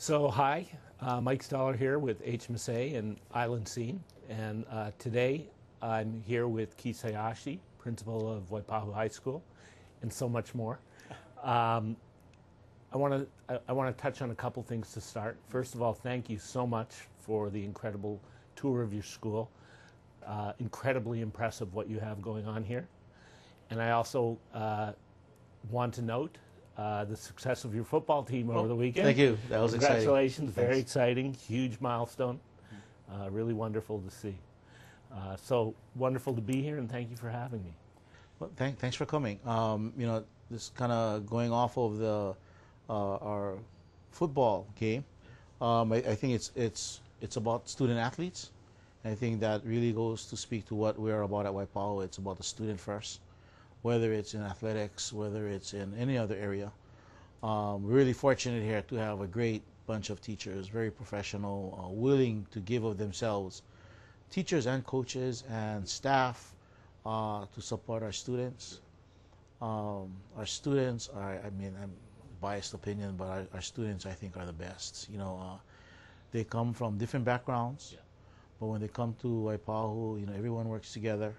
Hi, Mike Stollar here with HMSA and Island Scene, and today I'm here with Keith Hayashi, principal of Waipahu High School, and so much more. I want to touch on a couple things to start. First of all, thank you so much for the incredible tour of your school. Incredibly impressive what you have going on here, and I also want to note the success of your football team over the weekend. Thank you. That was exciting. Congratulations. Very exciting. Huge milestone. Really wonderful to see. So wonderful to be here, and thank you for having me. Well, thanks for coming. This kind of going off of the our football game. I think it's about student athletes. I think that really goes to speak to what we're about at Waipahu. It's about the student first, whether it's in athletics, whether it's in any other area. We're really fortunate here to have a great bunch of teachers, very professional, willing to give of themselves, teachers and coaches and staff to support our students. Our students are, I'm biased opinion, but our students, I think, are the best. They come from different backgrounds, but when they come to Waipahu, everyone works together,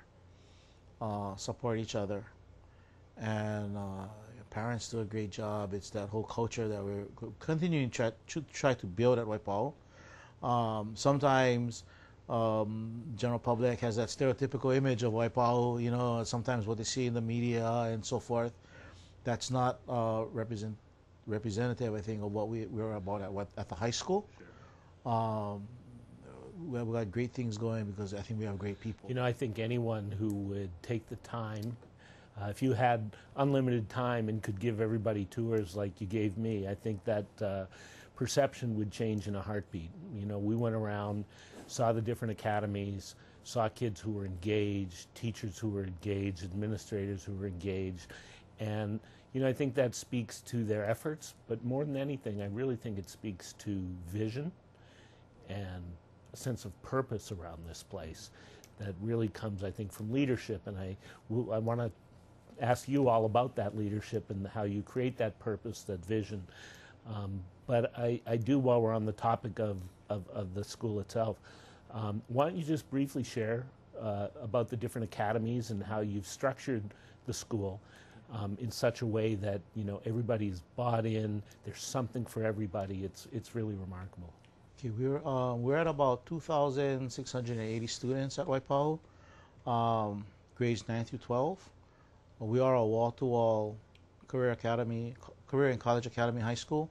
support each other, and parents do a great job. It's that whole culture that we're continuing to try to build at Waipahu. Sometimes general public has that stereotypical image of Waipahu, sometimes what they see in the media and so forth. That's not representative, I think, of what we're about at the high school. Sure. We've got great things going because I think we have great people. I think anyone who would take the time, if you had unlimited time and could give everybody tours like you gave me, I think that perception would change in a heartbeat. We went around, saw the different academies, saw kids who were engaged, teachers who were engaged, administrators who were engaged, and I think that speaks to their efforts, but more than anything, I really think it speaks to vision and a sense of purpose around this place that really comes, I think, from leadership. And I want to ask you all about that leadership and how you create that purpose, that vision. But I do, while we're on the topic of the school itself, why don't you just briefly share about the different academies and how you've structured the school in such a way that everybody's bought in. There's something for everybody. It's really remarkable. Okay, we're at about 2,680 students at Waipahu, grades 9 through 12. We are a wall-to-wall career and college academy high school,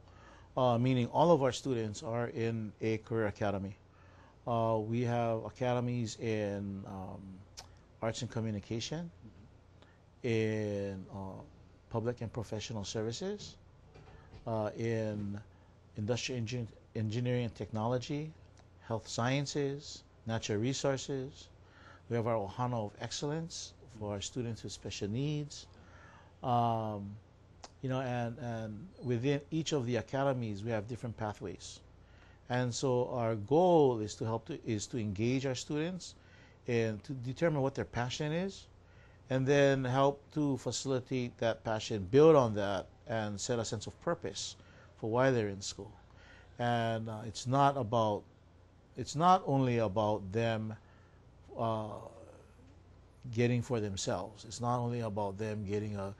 meaning all of our students are in a career academy. We have academies in arts and communication, in public and professional services, in industrial engineering and technology, health sciences, natural resources. We have our Ohana of Excellence for our students with special needs. And within each of the academies, we have different pathways. And so our goal is to engage our students and to determine what their passion is, and then help to facilitate that passion, build on that, and set a sense of purpose for why they're in school. And it's not only about them getting for themselves. It's not only about them getting a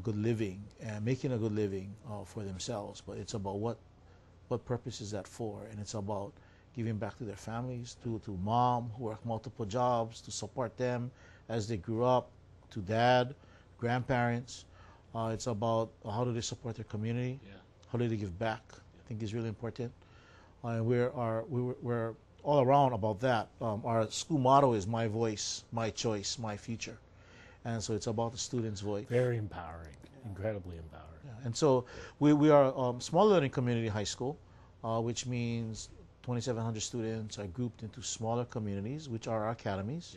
good living and making a good living for themselves, but it's about what purpose is that for, and it's about giving back to their families, to mom who work multiple jobs, to support them as they grew up, to dad, grandparents. It's about how do they support their community, how do they give back. I think is really important. We're all around about that. Our school motto is "My voice, my choice, my future," and so it's about the student's voice. Very empowering, incredibly empowering. Yeah. And so we are small learning community high school, which means 2,700 students are grouped into smaller communities, which are our academies.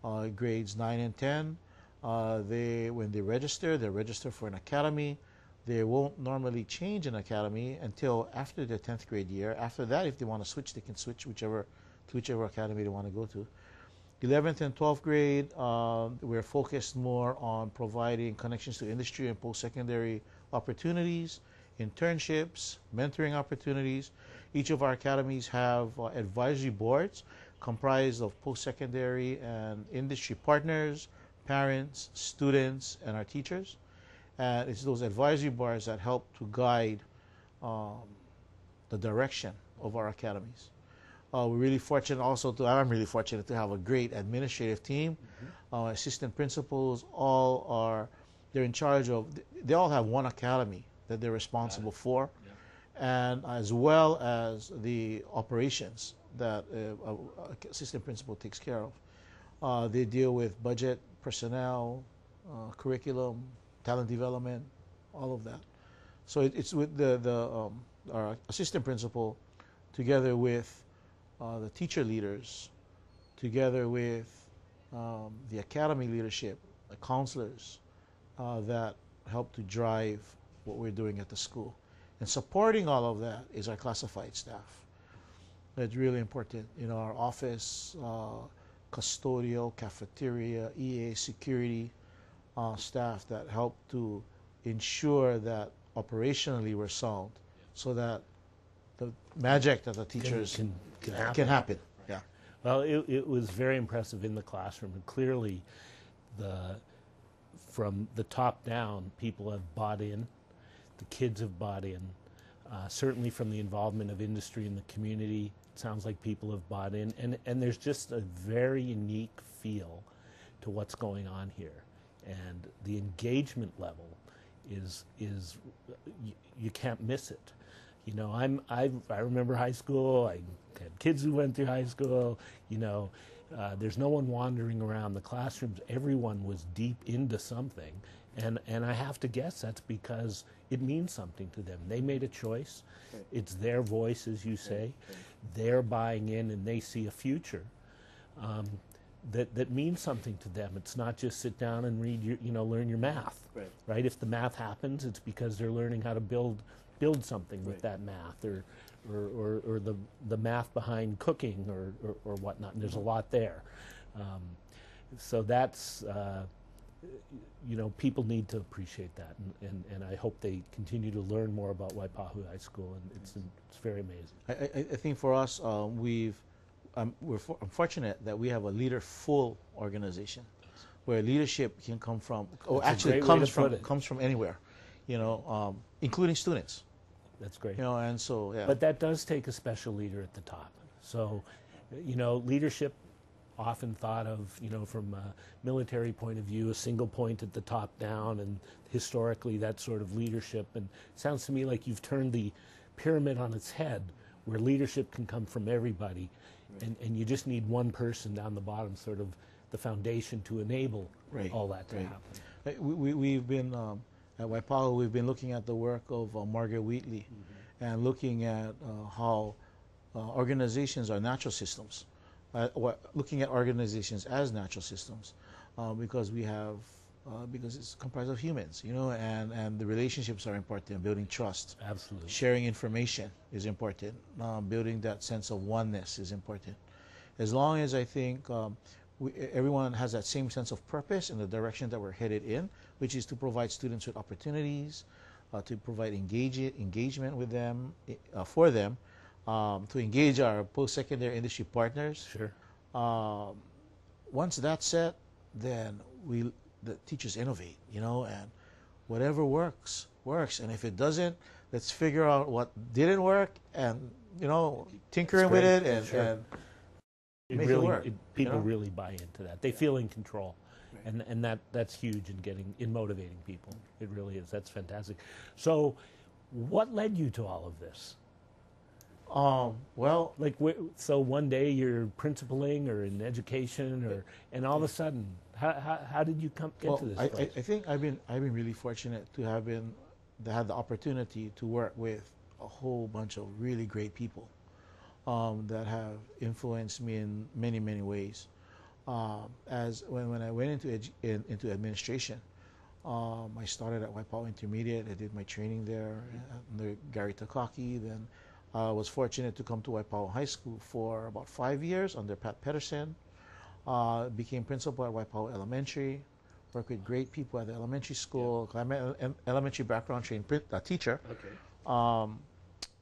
Yep. Grades 9 and 10, when they register, they're registered for an academy. They won't normally change an academy until after their 10th grade year. After that, if they want to switch, they can switch to whichever academy they want to go to. 11th and 12th grade, we're focused more on providing connections to industry and post-secondary opportunities internships, mentoring opportunities. Each of our academies have advisory boards comprised of post-secondary and industry partners, parents, students, and our teachers. And it's those advisory boards that help to guide um, the direction of our academies. We're really fortunate also to, I'm really fortunate to have a great administrative team. Assistant principals all are, they're in charge of, they all have one academy that they're responsible for, and as well as the operations that assistant principal takes care of. They deal with budget, personnel, curriculum, talent development, all of that. So it's with our assistant principal together with the teacher leaders, together with the academy leadership, the counselors that help to drive what we're doing at the school. And supporting all of that is our classified staff. It's really important. You know, our office, custodial, cafeteria, EA, security staff that help to ensure that operationally we're sound, so that the magic that the teachers can happen. Yeah. Well, it was very impressive in the classroom, and clearly, from the top down, people have bought in. The kids have bought in. Certainly, from the involvement of industry in the community, it sounds like people have bought in, and there's just a very unique feel to what's going on here, and the engagement level is you can't miss it. You know, I remember high school. I had kids who went through high school. You know, there's no one wandering around the classrooms. Everyone was deep into something, and I have to guess that's because it means something to them. They made a choice. Right. It's their voice, as you say. Right. They're buying in, and they see a future that means something to them. It's not just sit down and read learn your math. Right. Right. If the math happens, it's because they're learning how to build something with that math, or the math behind cooking or whatnot. And there's a lot there. So that's people need to appreciate that, and I hope they continue to learn more about Waipahu High School, and it's very amazing. I think for us, we're fortunate that we have a leader-full organization, where leadership can come from, comes from anywhere, including students. That's great. And so, yeah. But that does take a special leader at the top. So, leadership often thought of, from a military point of view, a single point at the top down, and historically that sort of leadership. And it sounds to me like you've turned the pyramid on its head, where leadership can come from everybody, and you just need one person down the bottom, sort of the foundation to enable all that to happen. We've been at Waipahu, we've been looking at the work of Margaret Wheatley, and looking at how organizations are natural systems, looking at organizations as natural systems, because it's comprised of humans, and the relationships are important. Building trust, absolutely, sharing information is important. Building that sense of oneness is important. As long as I think everyone has that same sense of purpose in the direction that we're headed in, which is to provide students with opportunities, to provide engagement with them, for them, to engage our post-secondary industry partners. Sure. Once that's set, then the teachers innovate, and whatever works. And if it doesn't, let's figure out what didn't work, and tinkering with it, and make it work. People really buy into that. They feel in control. And that's huge in motivating people. It really is. That's fantastic. So, what led you to all of this? Well, so one day you're principaling or in education, and all of a sudden, how did you get to this place? I think I've been really fortunate to have had the opportunity to work with a whole bunch of really great people that have influenced me in many, many ways. When I went into administration, I started at Waipahu Intermediate. I did my training there under Gary Takaki. Then I was fortunate to come to Waipahu High School for about 5 years under Pat Pedersen. Became principal at Waipahu Elementary. worked with great people at the elementary school. I'm an elementary background trained teacher. Okay.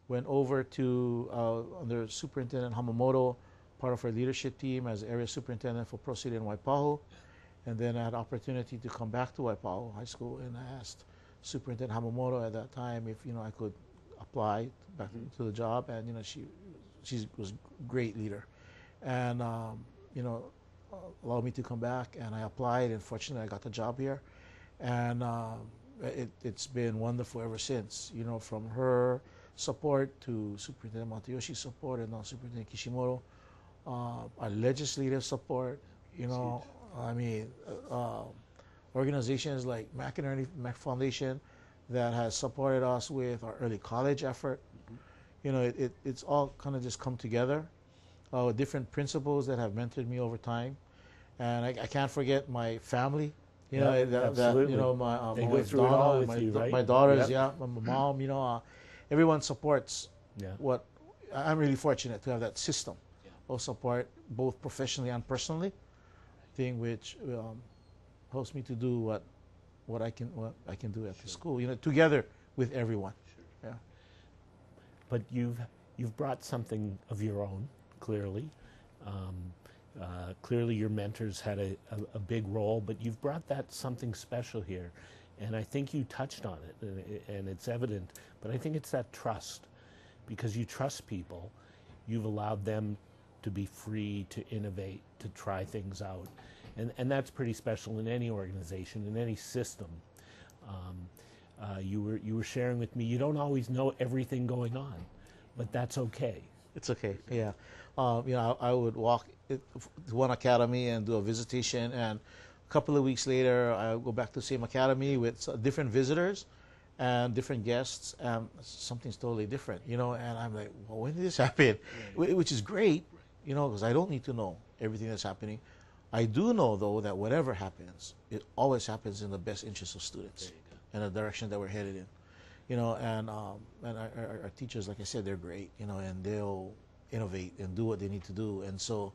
Went over to under Superintendent Hamamoto, part of our leadership team as area superintendent for Pro City in Waipahu. And then I had opportunity to come back to Waipahu High School, and I asked Superintendent Hamamoto at that time if I could apply back to the job, and she was a great leader, and allowed me to come back, and I applied, and fortunately I got the job here, and it's been wonderful ever since. From her support to Superintendent Matayoshi's support, and now Superintendent Kishimoto, our legislative support. Organizations like McInerney Foundation that has supported us with our early college effort. It's all kind of just come together. Different principals that have mentored me over time, and I can't forget my family. Absolutely. My they go wife through it all Donna, with you, right? my daughters, my mom. Everyone supports what I'm really fortunate to have that system of support, both professionally and personally, thing which helps me to do what I can do at the school. Together with everyone. Sure. Yeah. But you've brought something of your own, clearly. Clearly your mentors had a big role, but you've brought that something special here. And I think you touched on it, and it's evident, but I think it's that trust. Because you trust people, you've allowed them to be free to innovate, to try things out. And that's pretty special in any organization, in any system. You were sharing with me, you don't always know everything going on, but that's okay. It's okay, yeah. I would walk to one academy and do a visitation, and a couple of weeks later, I would go back to the same academy with different visitors and different guests, and something's totally different, and I'm like, well, when did this happen? Which is great, because I don't need to know everything that's happening. I do know, though, that whatever happens, it always happens in the best interest of students and the direction that we're headed in. And our teachers, like I said, they're great, and they'll innovate and do what they need to do. And so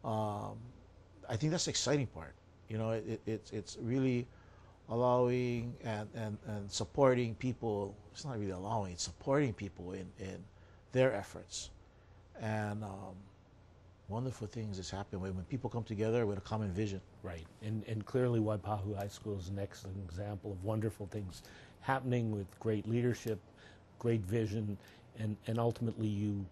I think that's the exciting part. It's really allowing and supporting people. It's not really allowing, it's supporting people in their efforts. And wonderful things has happened when people come together with a common vision. Right, and clearly Waipahu High School is an excellent example of wonderful things happening with great leadership, great vision, and ultimately you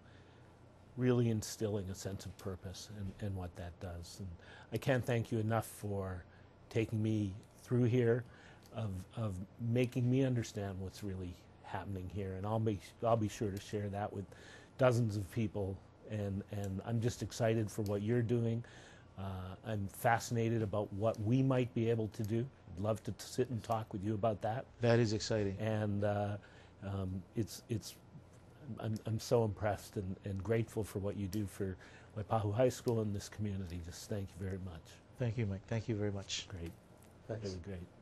really instilling a sense of purpose and what that does. And I can't thank you enough for taking me through here, of making me understand what's really happening here, and I'll be sure to share that with dozens of people. And I'm just excited for what you're doing. I'm fascinated about what we might be able to do. I'd love to sit and talk with you about that. That is exciting. And I'm so impressed and grateful for what you do for Waipahu High School and this community. Just thank you very much. Thank you, Mike. Thank you very much. Great. Thanks. Very great.